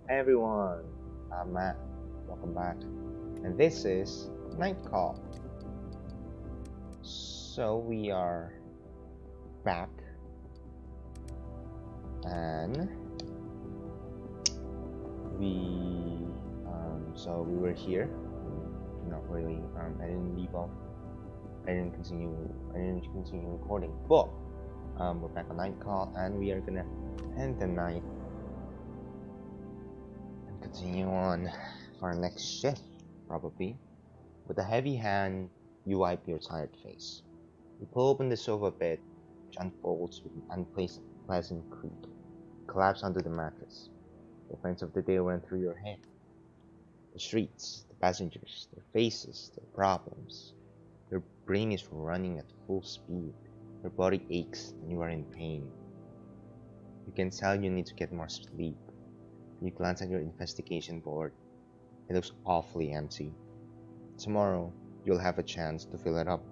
Hey everyone, I'm Matt. Welcome back. And this is Night Call. So we are back and we we were here. Not really. I didn't leave off. I didn't continue recording. But we're back on Night Call and we are gonna end the night and continue on for our next shift, probably. With a heavy hand, you wipe your tired face. You pull open the sofa bed, which unfolds with an unpleasant creak. Collapse onto the mattress. The events of the day run through your head. The streets, the passengers, their faces, their problems. Your brain is running at full speed. Your body aches and you are in pain. You can tell you need to get more sleep. You glance at your investigation board. It looks awfully empty. Tomorrow, you'll have a chance to fill it up.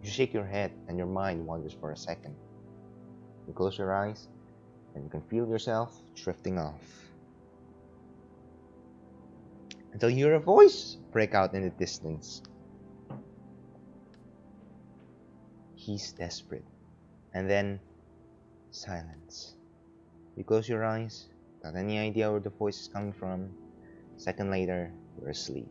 You shake your head and your mind wanders for a second. You close your eyes and you can feel yourself drifting off. Until you hear a voice break out in the distance. He's desperate. And then, silence. You close your eyes, without any idea where the voice is coming from. A second later, you're asleep.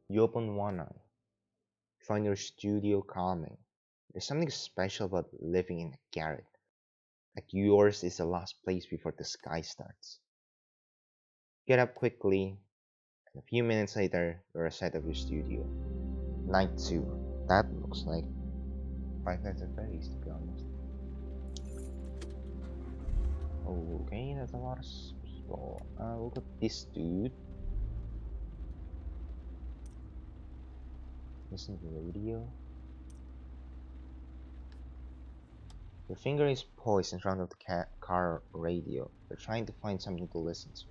You open one eye. You find your studio calming. There's something special about living in a garret. Like yours is the last place before the sky starts. Get up quickly, and a few minutes later, you're outside of your studio. Night 2. That looks like Five Nights at Freddy's, to be honest. Okay, that's a lot of people. Look at this dude. Listen to the radio. Your finger is poised in front of the car radio. You're trying to find something to listen to.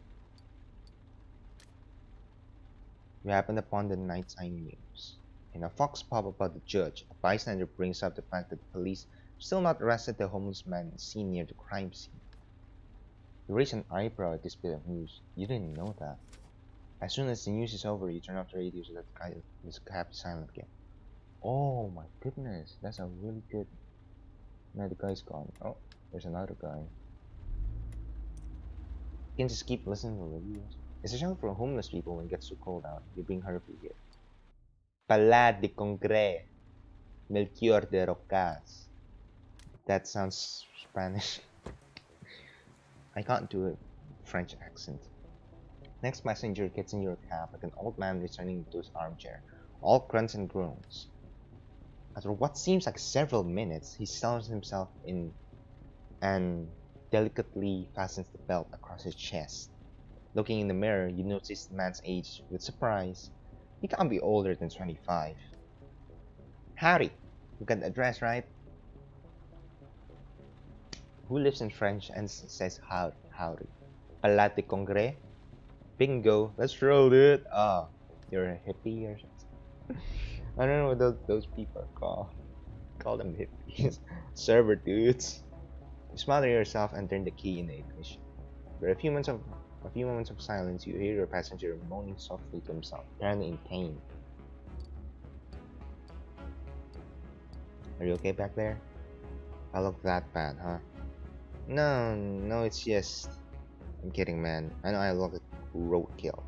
You happen upon the nighttime news. In a Fox pop about the judge, a bystander brings up the fact that the police have still not arrested the homeless man seen near the crime scene. You raise an eyebrow at this bit of news. You didn't know that. As soon as the news is over, you turn off the radio so that the guy is happy silent again. Oh my goodness, that's a really good. Now the guy's gone. Oh, there's another guy. You can just keep listening to the radios. It's a shelter for homeless people when it gets too cold out. You bring Herbie here. Pala de Congre, Melchior de Rocas. That sounds Spanish. I can't do a French accent. Next passenger gets in your cab like an old man returning to his armchair, all grunts and groans. After what seems like several minutes, he settles himself in and delicately fastens the belt across his chest. Looking in the mirror, you notice the man's age with surprise. He can't be older than 25. Howdy! You got the address right? Who lives in French and says howdy? Palate de Congrès? Bingo! Let's roll it! Ah, you're a hippie or something? I don't know what those people are called. Call them hippies. Server dudes. You smile to yourself and turn the key in the ignition. For a few moments of silence, you hear your passenger moaning softly to himself, apparently in pain. Are you okay back there? I look that bad, huh? No, it's just. I'm kidding, man. I know I look like roadkill.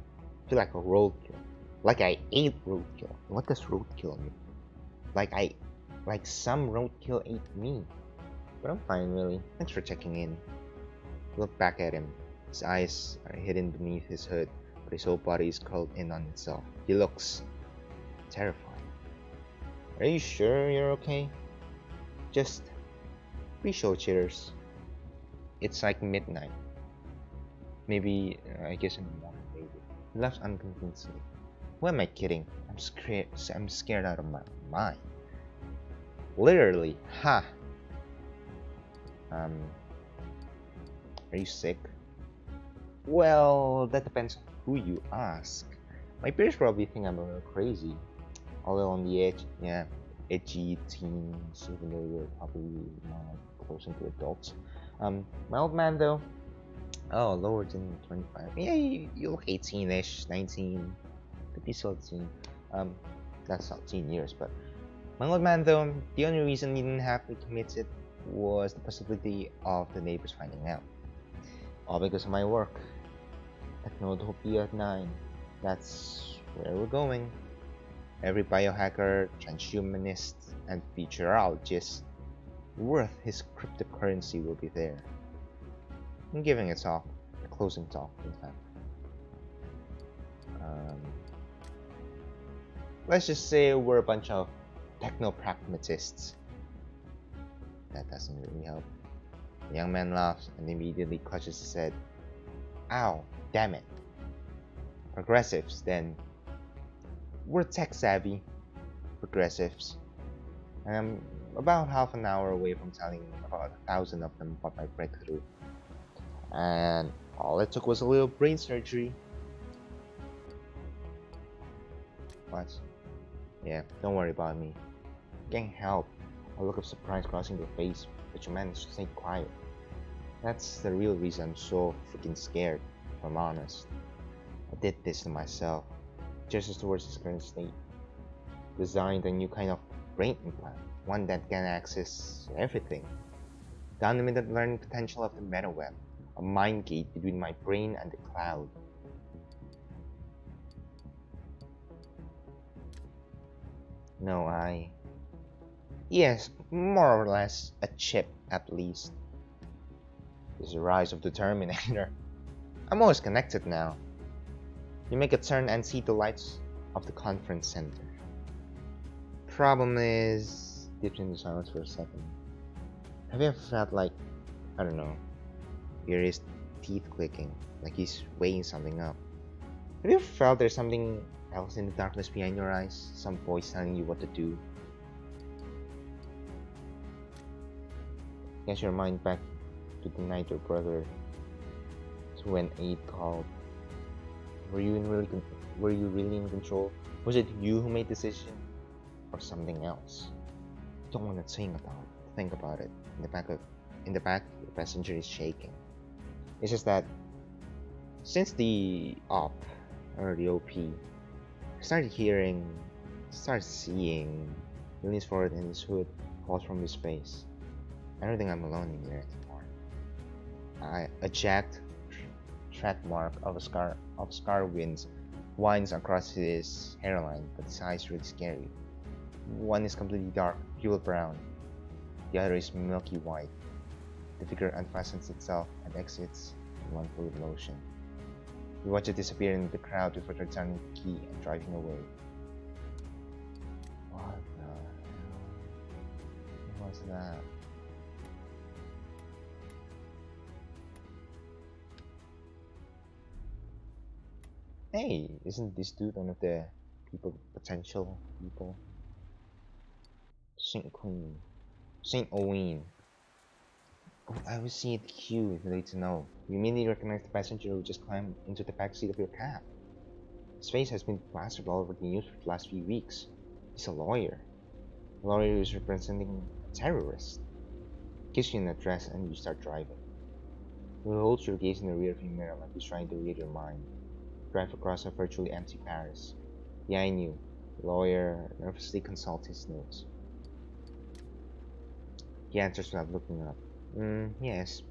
I feel like a roadkill. Like I ate roadkill. What does roadkill mean? Like some roadkill ate me. But I'm fine, really. Thanks for checking in. Look back at him. His eyes are hidden beneath his hood, but his whole body is curled in on itself. He looks terrifying. Are you sure you're okay? Just pre-show jitters. It's like midnight. Maybe, I guess in the morning, maybe. He laughs unconvincingly. Who am I kidding? I'm scared out of my mind. Literally, ha! Um, are you sick? Well, that depends on who you ask. My peers probably think I'm a little crazy, a little on the edge, yeah, edgy teens, even though you're probably not closer to adults. My old man though, oh, lower than 25. Yeah, you look 18-ish, 19, could be still teen. Um, that's not teen years, but my old man though, the only reason he didn't have me committed was the possibility of the neighbors finding out. All because of my work. Technotopia at 9. That's where we're going. Every biohacker, transhumanist, and futurologist worth his cryptocurrency will be there. I'm giving a talk, a closing talk, in fact. Let's just say we're a bunch of techno-pragmatists. That doesn't really help. The young man laughs and immediately clutches his head. Ow, damn it. Progressives, then. We're tech-savvy progressives. And I'm about half an hour away from telling about 1,000 of them about my breakthrough. And all it took was a little brain surgery. What? Yeah, don't worry about me. Can't help a look of surprise crossing your face, but you managed to stay quiet. That's the real reason I'm so freaking scared, if I'm honest. I did this to myself, just towards his current state. Designed a new kind of brain implant, one that can access everything. The unlimited learning potential of the metaweb, a mind gate between my brain and the cloud. No, yes, more or less, a chip at least. It's the rise of the Terminator. I'm always connected now. You make a turn and see the lights of the conference center. Problem is, dipped into silence for a second. Have you ever felt like, I don't know, hear his teeth clicking, like he's weighing something up? Have you ever felt there's something else in the darkness behind your eyes? Some voice telling you what to do? Get your mind back to the night your brother to an aide called. Were you really in control? Was it you who made the decision, or something else? Don't want to think about it. In the back, the passenger is shaking. It's just that since the op or the OP, I started seeing. He leans forward and his hood falls from his face. I don't think I'm alone in here anymore. A jagged track mark of scar winds across his hairline, but his eyes really scary. One is completely dark, fuel brown. The other is milky white. The figure unfastens itself and exits in one fluid motion. You watch it disappear in the crowd before returning the key and driving away. What the hell? What was that? Hey, isn't this dude one of the potential people? Saint Queen. Saint Owen. Oh, I was seeing the queue if you'd like to know. You immediately recognize the passenger who just climbed into the backseat of your cab. His face has been plastered all over the news for the last few weeks. He's a lawyer. A lawyer who's representing a terrorist. Gives you an address and you start driving. You hold your gaze in the rearview mirror like he's trying to read your mind. Drive across a virtually empty Paris. Behind you, the lawyer nervously consults his notes. He answers without looking up. Yes.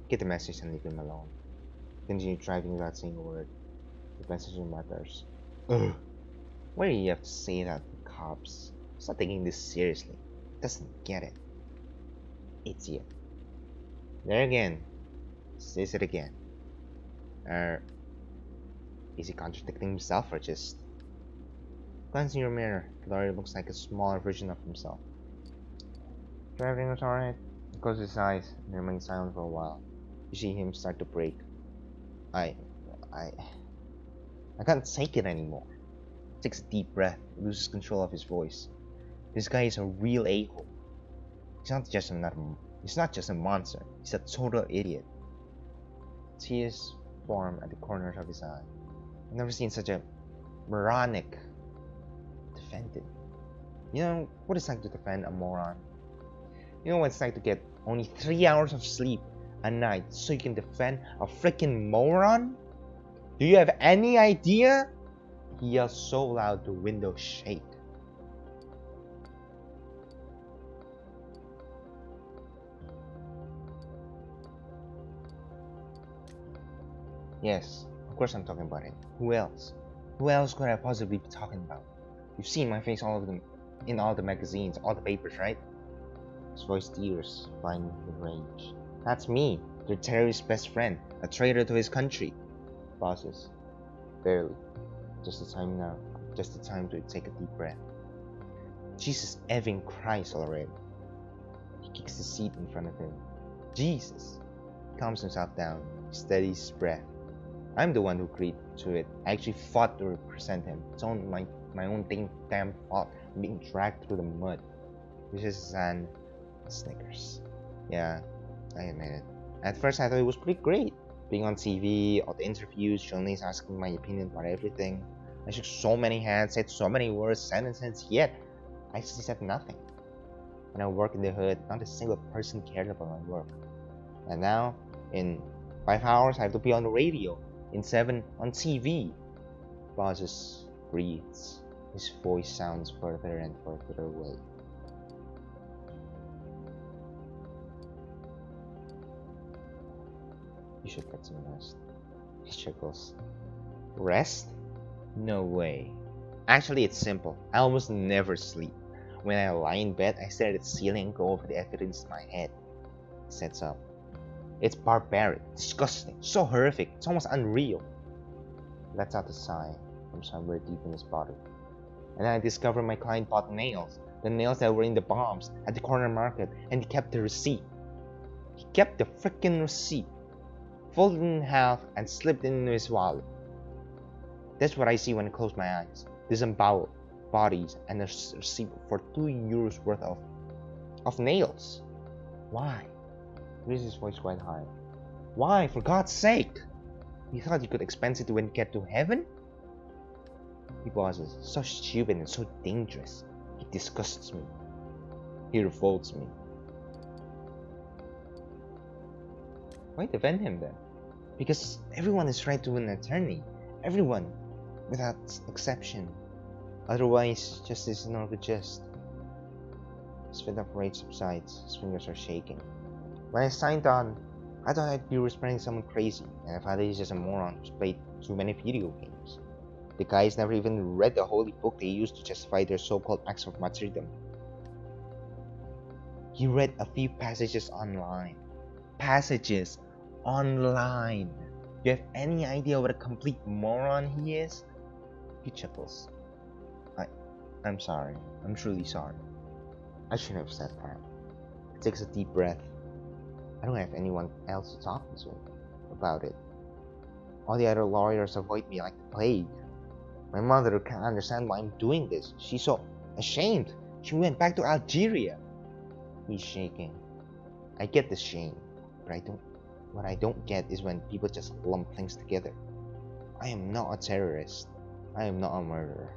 Get the message and leave him alone. Continue driving without saying a word. The passenger mutters. Ugh. Why do you have to say that to cops? He's not taking this seriously. Doesn't get it. Idiot. There again. Says it again. Is he contradicting himself or just... Glance in your mirror. The lawyer looks like a smaller version of himself. Driving was alright. He closes his eyes and remains silent for a while. You see him start to break. I can't take it anymore. He takes a deep breath, loses control of his voice. This guy is a real a-hole. He's not just a monster. He's a total idiot. Tears form at the corners of his eye. I've never seen such a moronic. Defend it. You know what it's like to defend a moron? You know what it's like to get only 3 hours of sleep a night so you can defend a freaking moron? Do you have any idea? He yelled so loud the window shook. Yes, of course I'm talking about him. Who else? Who else could I possibly be talking about? You've seen my face all of them in all the magazines, all the papers, right? His voice tears, blind with rage. That's me, their terrorist best friend, a traitor to his country. Pauses. Barely. Just the time now. Just the time to take a deep breath. Jesus effing Christ already. He kicks the seat in front of him. Jesus. He calms himself down. He steadies his breath. I'm the one who agreed to it. I actually fought to represent him. It's only my own damn fault. I'm being dragged through the mud. Mrs. Zan snickers. Yeah, I admit it. At first I thought it was pretty great. Being on TV, all the interviews, journalists asking my opinion about everything. I shook so many hands, said so many words, sentences, yet I still said nothing. When I worked in the hood, not a single person cared about my work. And now, in 5 hours, I have to be on the radio. In 7, on TV. Pauses, breathes. His voice sounds further and further away. You should get some rest. He chuckles. Rest? No way. Actually, it's simple. I almost never sleep. When I lie in bed, I stare at the ceiling and go over the evidence in my head. He sets up. It's barbaric, disgusting, so horrific, it's almost unreal. He lets out a sigh from somewhere deep in his body. And then I discover my client bought nails. The nails that were in the bombs at the corner market, and he kept the receipt. He kept the frickin' receipt, folded in half and slipped it into his wallet. That's what I see when I close my eyes. Disemboweled bodies and a receipt for €2 worth of nails. Why? He raised his voice quite high. Why, for God's sake? You thought you could expense it when you get to heaven? He pauses. So stupid and so dangerous. He disgusts me. He revolts me. Why defend him then? Because everyone is right to an attorney. Everyone, without exception. Otherwise, justice is not a jest. His fit of rage subsides. His fingers are shaking. When I signed on, I thought I'd be representing someone crazy, and I found that he's just a moron who's played too many video games. The guys never even read the holy book they used to justify their so-called acts of martyrdom. He read a few passages online. Passages online. Do you have any idea what a complete moron he is? He chuckles. I'm sorry. I'm truly sorry. I shouldn't have said that. He takes a deep breath. I don't have anyone else to talk to about it. All the other lawyers avoid me like the plague. My mother can't understand why I'm doing this. She's so ashamed. She went back to Algeria. He's shaking. I get the shame, but what I don't get is when people just lump things together. I am not a terrorist. I am not a murderer.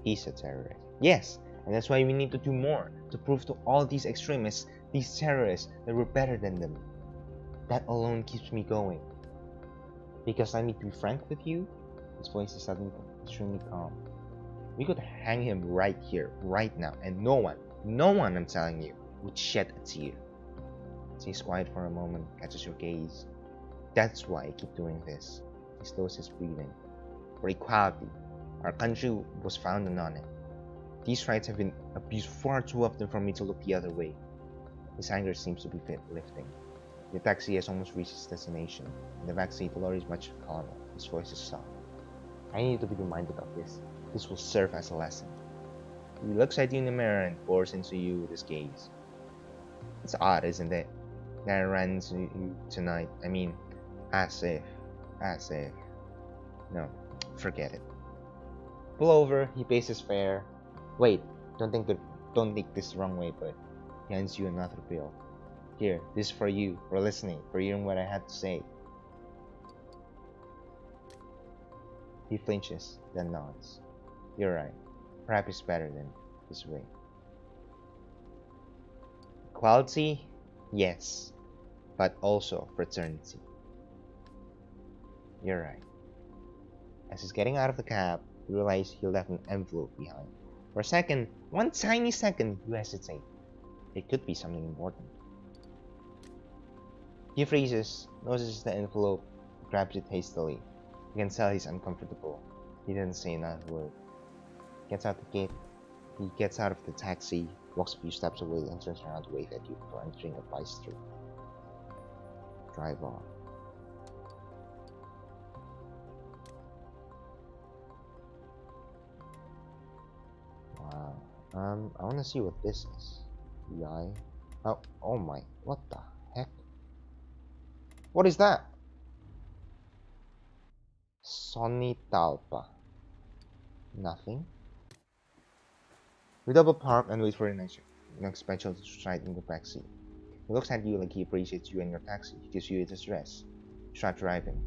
He's a terrorist. Yes, and that's why we need to do more to prove to all these extremists, these terrorists, that we're better than them. That alone keeps me going. Because let me be frank with you, his voice is suddenly extremely calm. We could hang him right here, right now, and no one, I'm telling you, would shed a tear. Stays quiet for a moment, catches your gaze. That's why I keep doing this. He slows his breathing. For equality, our country was founded on it. These rights have been abused far too often for me to look the other way. His anger seems to be lifting. The taxi has almost reached its destination. In the backseat, the lorry is much calmer. His voice is soft. I need to be reminded of this. This will serve as a lesson. He looks at you in the mirror and pours into you with his gaze. It's odd, isn't it? That I ran into you tonight. I mean, as if. No, forget it. Pull over, he pays his fare. Wait, don't take this the wrong way, but he hands you another bill. Here, this is for you, for listening, for hearing what I had to say. He flinches, then nods. You're right. Perhaps it's better than this way. Equality? Yes. But also fraternity. You're right. As he's getting out of the cab, you realize he left an envelope behind. For a second, one tiny second, you hesitate. It could be something important. He freezes, notices the envelope, grabs it hastily. You can tell he's uncomfortable. He didn't say another word. Gets out the gate. He gets out of the taxi, walks a few steps away, and turns around to wave at you for entering a by street. Drive off. Wow. I want to see what this is. EI. Oh my. What the heck? What is that? Sony Talpa. Nothing. We double park and wait for the next petrol to stride in the backseat. He looks at you like he appreciates you and your taxi. He gives you his address. Start driving.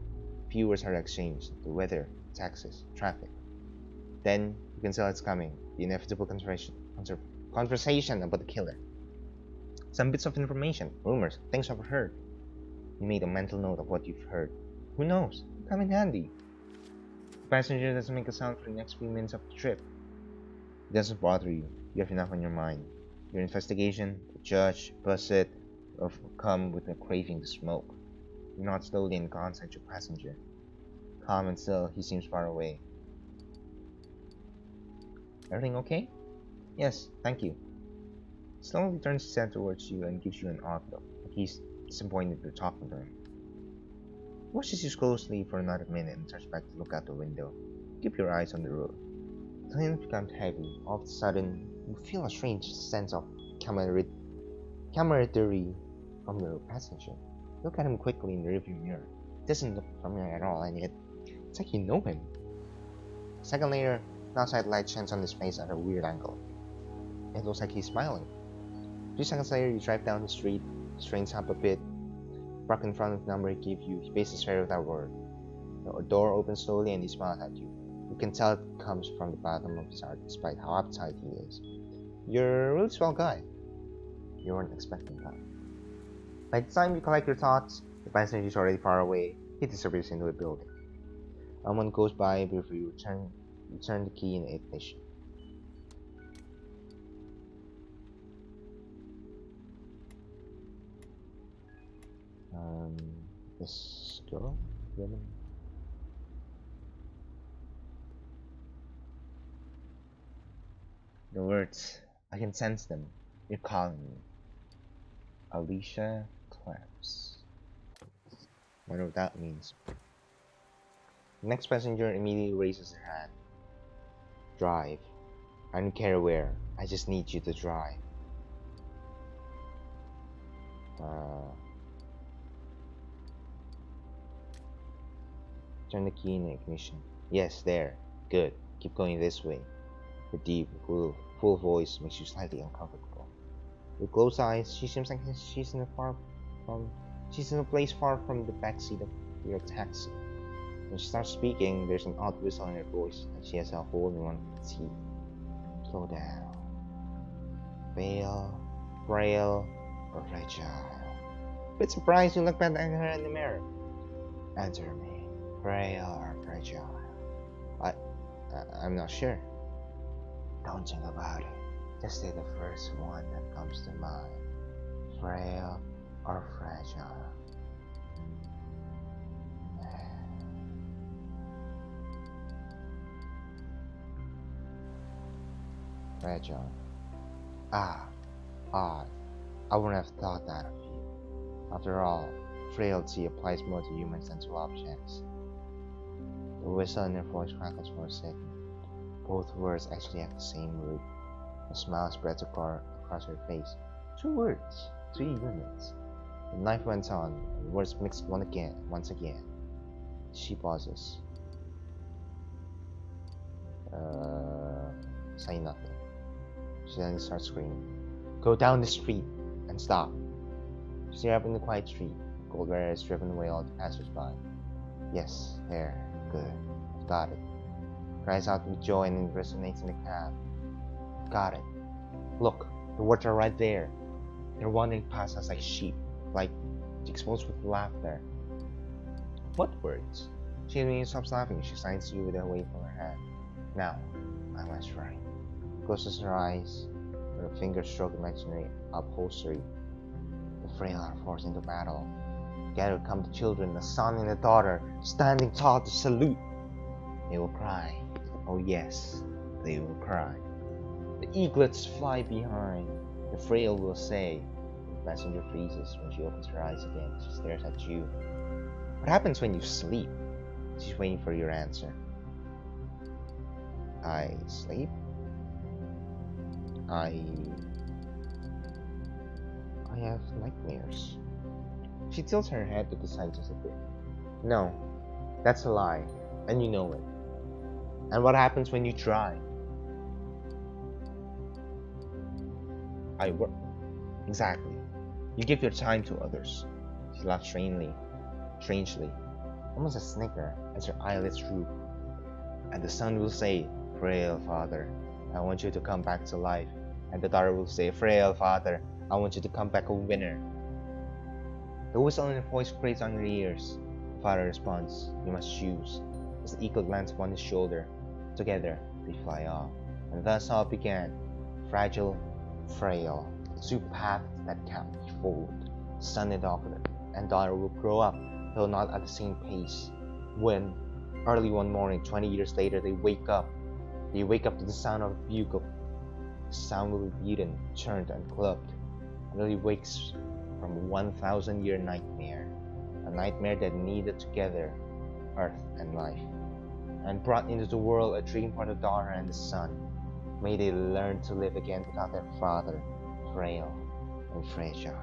Few words are exchanged. The weather, taxes, traffic. Then you can tell it's coming. The inevitable conversation about the killer. Some bits of information, rumors, things I've heard. You made a mental note of what you've heard. Who knows? Come in handy. The passenger doesn't make a sound for the next few minutes of the trip. It doesn't bother you. You have enough on your mind. Your investigation, the judge, Busset, have come with a craving to smoke. You nod slowly and glance at your passenger. Calm and still, he seems far away. Everything okay? Yes, thank you. Slowly turns his head towards you and gives you an odd look, like he's disappointed you're talking to him. He watches you closely for another minute and turns back to look out the window. Keep your eyes on the road. The plane becomes heavy. All of a sudden, you feel a strange sense of camaraderie from your passenger. Look at him quickly in the rearview mirror. It doesn't look familiar at all, and yet it's like you know him. A second later, an outside light shines on his face at a weird angle. It looks like he's smiling. 3 seconds later, you drive down the street, strains up a bit, park in front of the number he gave you. He pays his fare without a word. The door opens slowly and he smiles at you. You can tell it comes from the bottom of his heart, despite how uptight he is. You're a really swell guy. You weren't expecting that. By the time you collect your thoughts, the passenger is already far away. He disappears into a building. A moment goes by before you turn the key in the ignition. This girl? Woman? The words, I can sense them. You're calling me. Alicia Clamps. Whatever that means. The next passenger immediately raises her hand. Drive. I don't care where. I just need you to drive. Turn the key in the ignition. Yes, there. Good. Keep going this way. Her deep, full voice makes you slightly uncomfortable. With closed eyes, she seems like she's in a place far from the backseat of your taxi. When she starts speaking, there's an odd whistle in her voice, and she has a hole in one of her teeth. Slow down. Pale, frail, or fragile. Bit surprised you look back at her in the mirror. Answer me. Frail or fragile? I'm not sure. Don't think about it. Just say the first one that comes to mind. Frail or fragile? Fragile. Ah, odd. I wouldn't have thought that of you. After all, frailty applies more to humans than to objects. The whistle in her voice crackles for a second. Both words actually have the same root. A smile spreads across her face. 2 words, 3 units. The knife went on, and words mixed once again. She pauses. Say nothing. She then starts screaming. Go down the street and stop. She stares up in the quiet street. Gold Bear has driven away all the passers-by. Yes, there, good. Got it. Cries out with joy and it resonates in the cab. Got it. Look, the words are right there. They're wandering past us like sheep, like exposed with laughter. What words? She immediately stops laughing. She signs you with a wave from her hand. Now, I must write. Closes her eyes, her fingers stroke imaginary upholstery. The frail are forced into battle. Together come the children, the son and the daughter, standing tall to salute. They will cry. Oh yes, they will cry. The eaglets fly behind. The frail will say. The messenger freezes when she opens her eyes again. She stares at you. What happens when you sleep? She's waiting for your answer. I sleep? I have nightmares. She tilts her head to the side just a bit. No, that's a lie, and you know it. And what happens when you try? I work. Exactly. You give your time to others. She laughs strangely, almost a snicker as her eyelids droop. And the son will say, "Frail father, I want you to come back to life." And the daughter will say, "Frail father, I want you to come back a winner." The whistle in her voice grates on your ears. The father responds, "You must choose." As the eagle lands upon his shoulder, together they fly off. And thus all began, fragile, frail, two paths that can't be folded. Son and daughter will grow up, though not at the same pace. When, early one morning, 20 years later, they wake up to the sound of a bugle. The sound will be beaten, turned, and clubbed, until he wakes from a 1,000-year nightmare, a nightmare that kneaded together earth and life, and brought into the world a dream for the daughter and the son. May they learn to live again without their father, frail and fragile.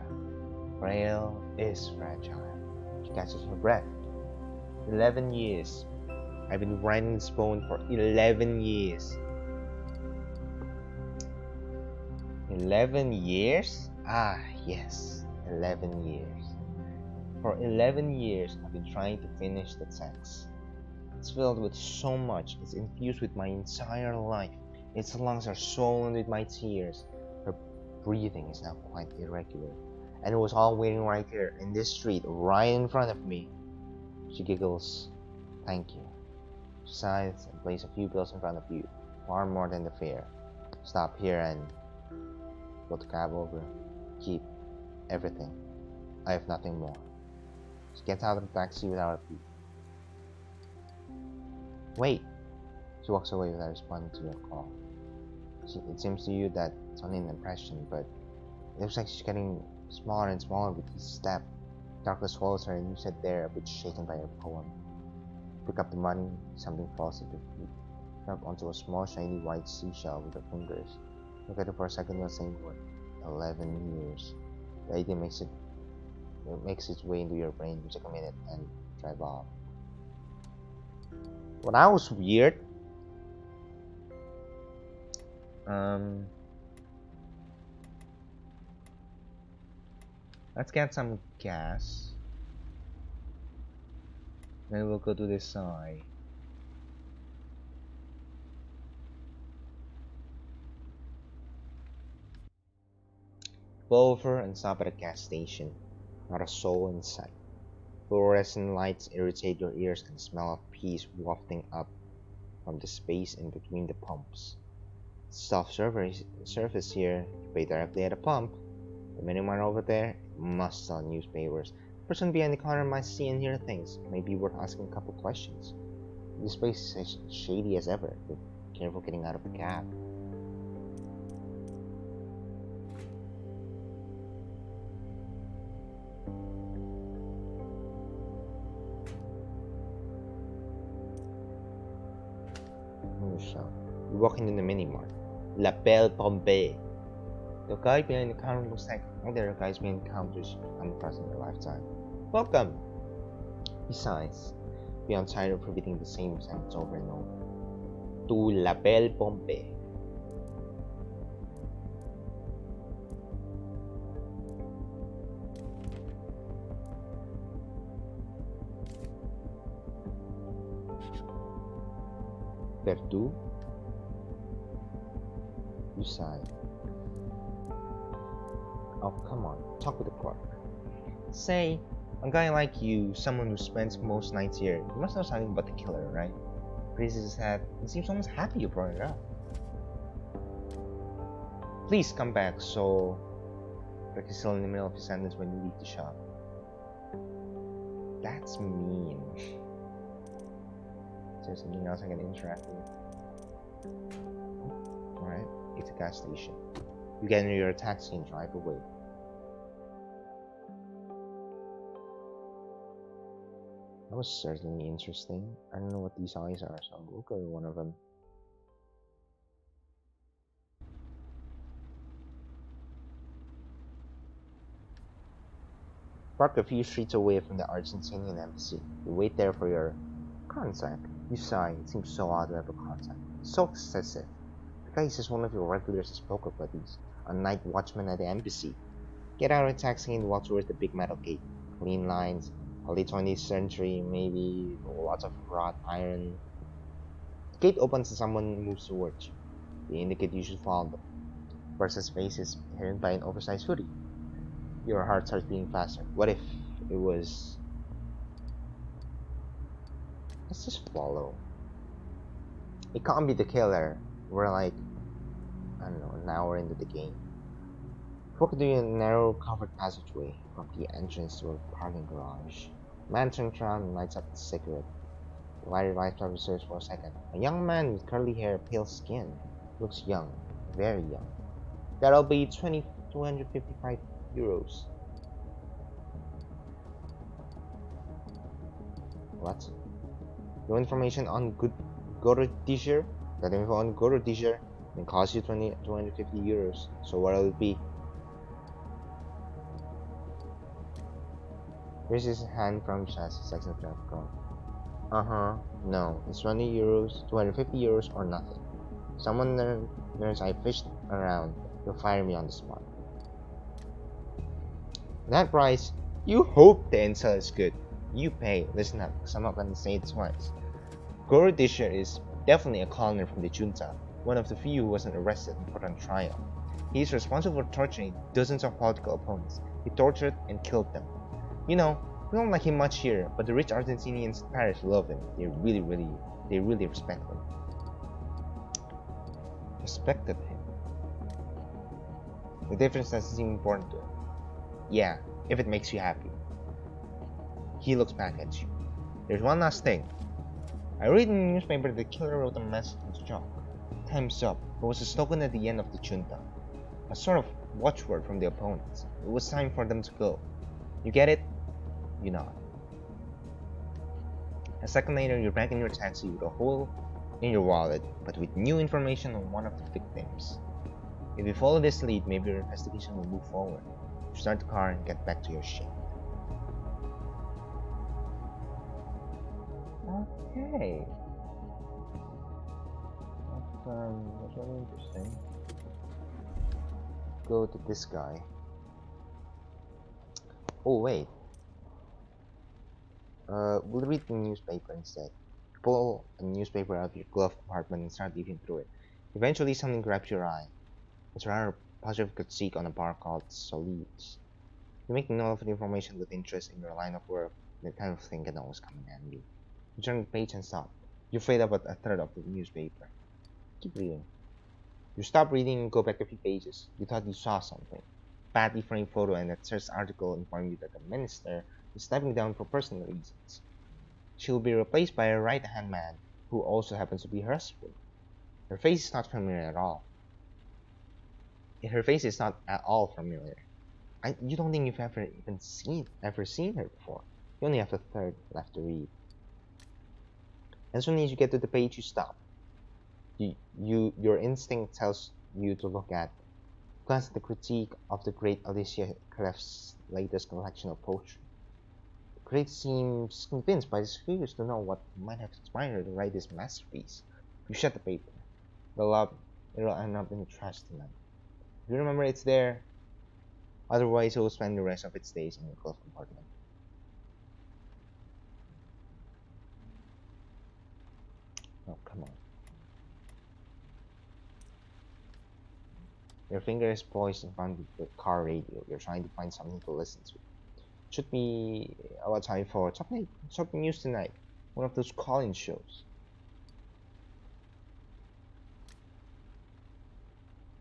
Frail is fragile. She catches her breath. 11 years. I've been writing this poem for 11 years. 11 years? Ah, yes, 11 years. For 11 years, I've been trying to finish the text. It's filled with so much, it's infused with my entire life. Its lungs are swollen with my tears. Her breathing is now quite irregular. And it was all waiting right here, in this street, right in front of me. She giggles. Thank you. She sighs and places a few bills in front of you, far more than the fare. Stop here and pull the cab over. Keep everything. I have nothing more. She gets out of the taxi without a peep. Wait! She walks away without responding to your call. It seems to you that it's only an impression, but it looks like she's getting smaller and smaller with each step. Darkness swallows her and you sit there a bit shaken by her poem. Pick up the money, something falls at your feet. Jump onto a small shiny white seashell with your fingers. Look at it for a second while saying what? 11 years. The idea makes its way into your brain. You take a minute and drive off. Well, that was weird. Let's get some gas. Then we'll go to this side. Pull over and stop at a gas station. Not a soul in sight. Fluorescent lights irritate your ears and the smell of peas wafting up from the space in between the pumps. Self-service here. You pay directly at a pump. The miniman over there must sell newspapers. The person behind the counter might see and hear things. Maybe worth asking a couple questions. This place is as shady as ever. Be careful getting out of the cab. You walk into the mini mart. La Belle Bombay. The guy behind the counter looks like all the other guys behind the counters come across in your lifetime. Welcome! He sighs, beyond tired of repeating the same sentence over and over. To La Belle Bombay. Perdu? You sigh. Oh, come on. Talk with the clerk. Say, a guy like you, someone who spends most nights here, you must know something about the killer, right? Raises his head and seems almost happy you brought it up. Please come back, so... Rick is still in the middle of his sentence when you leave the shop. That's mean. Is there something else I can interact with? Alright, it's a gas station. You get into your taxi and drive away. That was certainly interesting. I don't know what these eyes are, so we'll go to one of them. Park a few streets away from the Argentinian embassy. You wait there for your contact. You sigh. It seems so odd to have a contact. So excessive. The guy is just one of your regulars as poker buddies, a night watchman at the embassy. Get out of the taxi and walk towards the big metal gate. Clean lines, early 20th century, maybe lots of wrought iron. The gate opens and someone moves towards you. They indicate you should follow them. The person's face is hidden by an oversized hoodie. Your heart starts beating faster. What if it was... Let's just follow. It can't be the killer. We're like, I don't know, an hour into the game. Walk through a narrow covered passageway from the entrance to a parking garage. A man turns around and lights up a cigarette. The lighted light observes for a second. A young man with curly hair, pale skin. Looks young, very young. That'll be 255 euros. What? No information on Gorodischer? That info on Gorodischer and cost you 250 euros. So what'll it be? Raises his hand from his chest, section of traffic cone. No, it's 20 euros, 250 euros or nothing. Someone learns I fished around, you'll fire me on the spot. That price, you hope the insult is good. You pay. Listen up, because I'm not gonna say it twice. Gorodischer is definitely a colonel from the junta, one of the few who wasn't arrested and put on trial. He is responsible for torturing dozens of political opponents. He tortured and killed them. You know, we don't like him much here, but the rich Argentinians in Paris love him. They really respect him. Respected him. The difference doesn't seem important to him. Yeah, if it makes you happy. He looks back at you. There's one last thing. I read in the newspaper that the killer wrote a message in his chalk. Time's up. It was a slogan at the end of the junta. A sort of watchword from the opponents. It was time for them to go. You get it? You nod. A second later, you're back in your taxi with a hole in your wallet, but with new information on one of the victims. If you follow this lead, maybe your investigation will move forward. You start the car and get back to your ship. Okay. That's really interesting. Go to this guy. Oh wait. We'll read the newspaper instead. Pull a newspaper out of your glove compartment and start leafing through it. Eventually something grabs your eye. It's a rather positive critique on a bar called Solids. You make note of the information with interest in your line of work. That kind of thing can always come in handy. You turn the page and stop. You've read about a third of the newspaper. Keep reading. You stop reading and go back a few pages. You thought you saw something. Badly framed photo and a search article inform you that the minister is stepping down for personal reasons. She will be replaced by a right-hand man who also happens to be her husband. Her face is not familiar at all. Her face is not at all familiar. You don't think you've ever seen her before. You only have a third left to read. As soon as you get to the page, you stop. Your instinct tells you to look at the critique of the great Alicia Clef's latest collection of poetry. The critic seems convinced by his figures to know what might have inspired her to write this masterpiece. You shut the paper. It'll end up in the trash tonight. If you remember it's there, otherwise it will spend the rest of its days in your glove compartment. Oh, come on. Your finger is poised in front of the car radio. You're trying to find something to listen to. Should be about time for something news tonight. One of those call-in shows.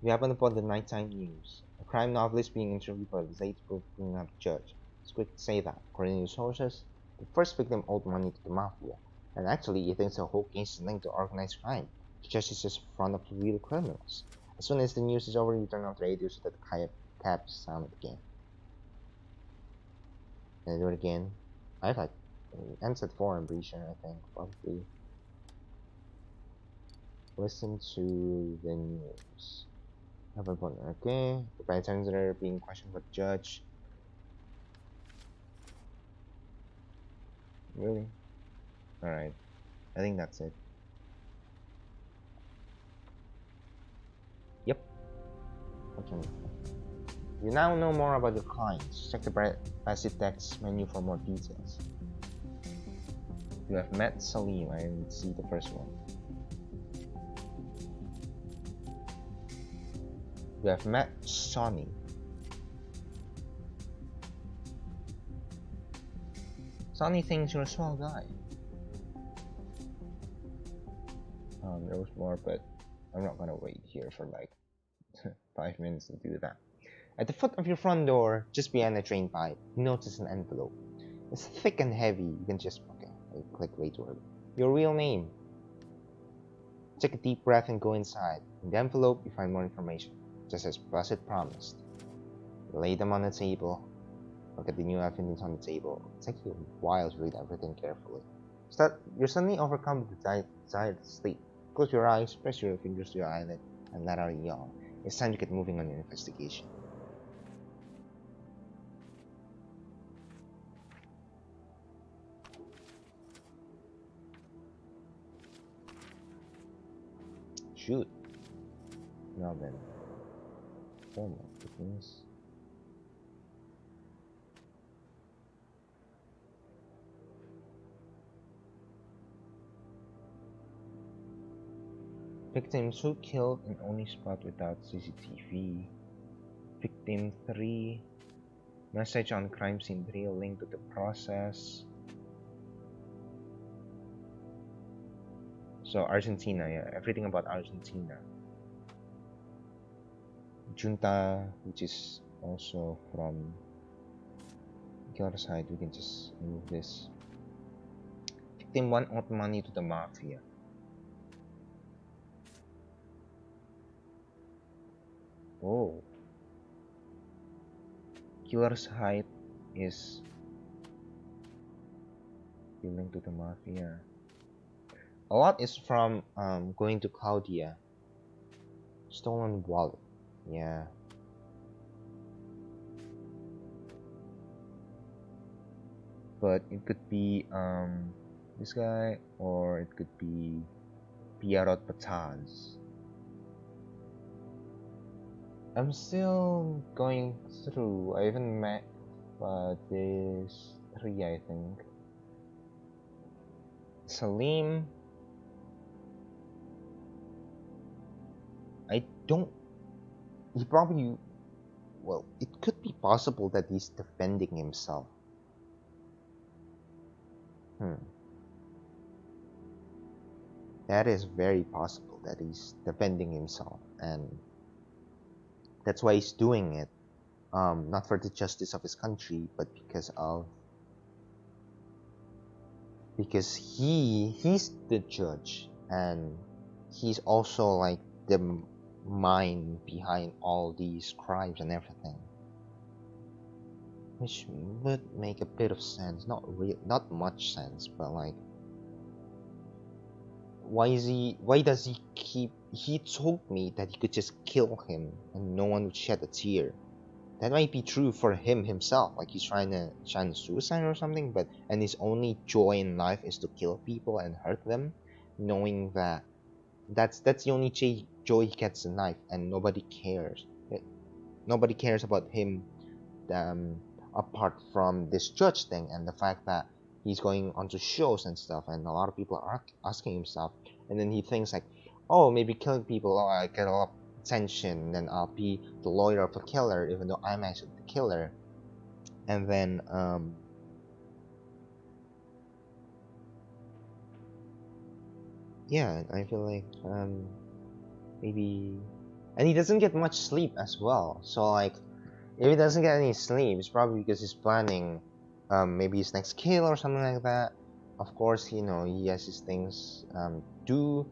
We happen upon the nighttime news. A crime novelist being interviewed by the late up judge. It's quick to say that, according to sources, the first victim owed money to the mafia, and actually he thinks the whole case is linked to organized crime. The judge is just in front of real criminals. As soon as the news is over, you turn off the radio so that the cap is silent again. And I do it again. I like it ends at 4, I'm pretty sure, I think. Probably. Listen to the news. Have a button. Okay. The patterns are being questioned by the judge. Really? Alright. I think that's it. Yep. Okay. You now know more about your clients. Check the passive text menu for more details. You have met Salim. I didn't see the first one. You have met Sonny. Sonny thinks you're a swell guy. There was more, but I'm not gonna wait here for like 5 minutes to do that. At the foot of your front door, just behind the drain pipe, you notice an envelope. It's thick and heavy. You can just I clicked way too early. Your real name. Take a deep breath and go inside. In the envelope, you find more information, just as Bassett promised. You lay them on the table. Look at the new evidence on the table. It takes you a while to read everything carefully. You're suddenly overcome with the desire to sleep. Close your eyes, press your fingers to your eyelid, and let out a yawn. It's time to get moving on your investigation. Shoot. Now then. Oh my goodness. Victims who killed and only spot without CCTV. Victim 3. Message on crime scene 3, a link to the process. So Argentina, yeah, everything about Argentina. Junta, which is also from the other side, we can just move this. Victim 1 owed money to the mafia. Oh. Killer's height is linked to the mafia. A lot is from going to Claudia. Stolen wallet. Yeah. But it could be this guy, or it could be Pierrot Pataz. I'm still going through. I haven't met these 3, I think. Salim. I don't. He probably. Well, it could be possible that he's defending himself. That is very possible that he's defending himself, and that's why he's doing it. Not for the justice of his country, but because he's the judge, and he's also like the mind behind all these crimes and everything, which would make a bit of sense. Not much sense, but like, why does he keep? He told me that he could just kill him and no one would shed a tear. That might be true for him himself, like he's trying to suicide or something, and his only joy in life is to kill people and hurt them, knowing that that's the only joy he gets in life, and nobody cares. Nobody cares about him, apart from this judge thing and the fact that he's going onto shows and stuff, and a lot of people are asking him stuff, and then he thinks like, oh, maybe killing people, oh, I get a lot attention, then I'll be the lawyer of the killer, even though I'm actually the killer. And then yeah, I feel like maybe, and he doesn't get much sleep as well. So like, if he doesn't get any sleep, it's probably because he's planning maybe his next kill or something like that. Of course, you know, he has his things do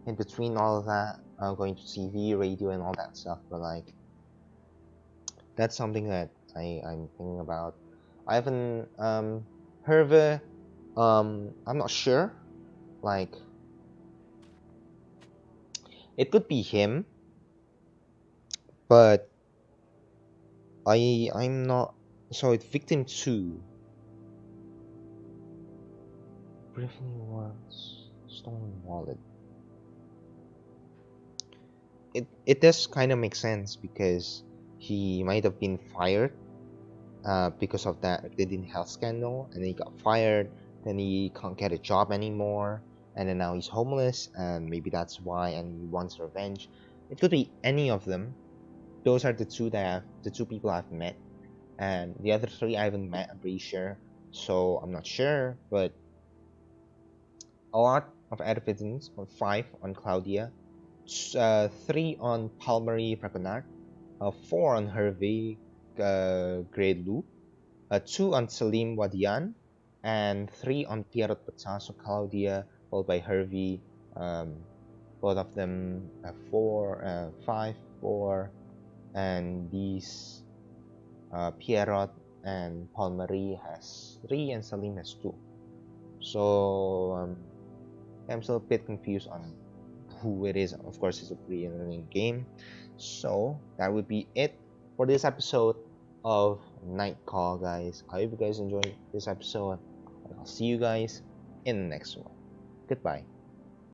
in between all of that, going to TV, radio, and all that stuff. But like, that's something that I'm thinking about. Ivan Herve, I'm not sure. Like, it could be him, but I'm not. So it's victim 2. Briefly wants stolen wallet. It does kind of make sense because he might have been fired because of that Didin health scandal, and then he got fired. Then he can't get a job anymore, and then now he's homeless, and maybe that's why, and he wants revenge. It could be any of them. Those are the two people I've met, and the other 3 I haven't met. I'm pretty sure, so I'm not sure, but a lot of evidence on 5 on Claudia, 3 on Palmery Fragonard, 4 on Hervé Grelou, 2 on Salim Wadian, and 3 on Pierrot Picasso Claudia, followed by Hervey. Both of them 4, 5, 4, and these Pierrot and Palmery has 3, and Salim has 2. So I'm still a bit confused on who it is. Of course, it's a pre-running game. So that would be it for this episode of Night Call, guys. I hope you guys enjoyed this episode, and I'll see you guys in the next one. Goodbye.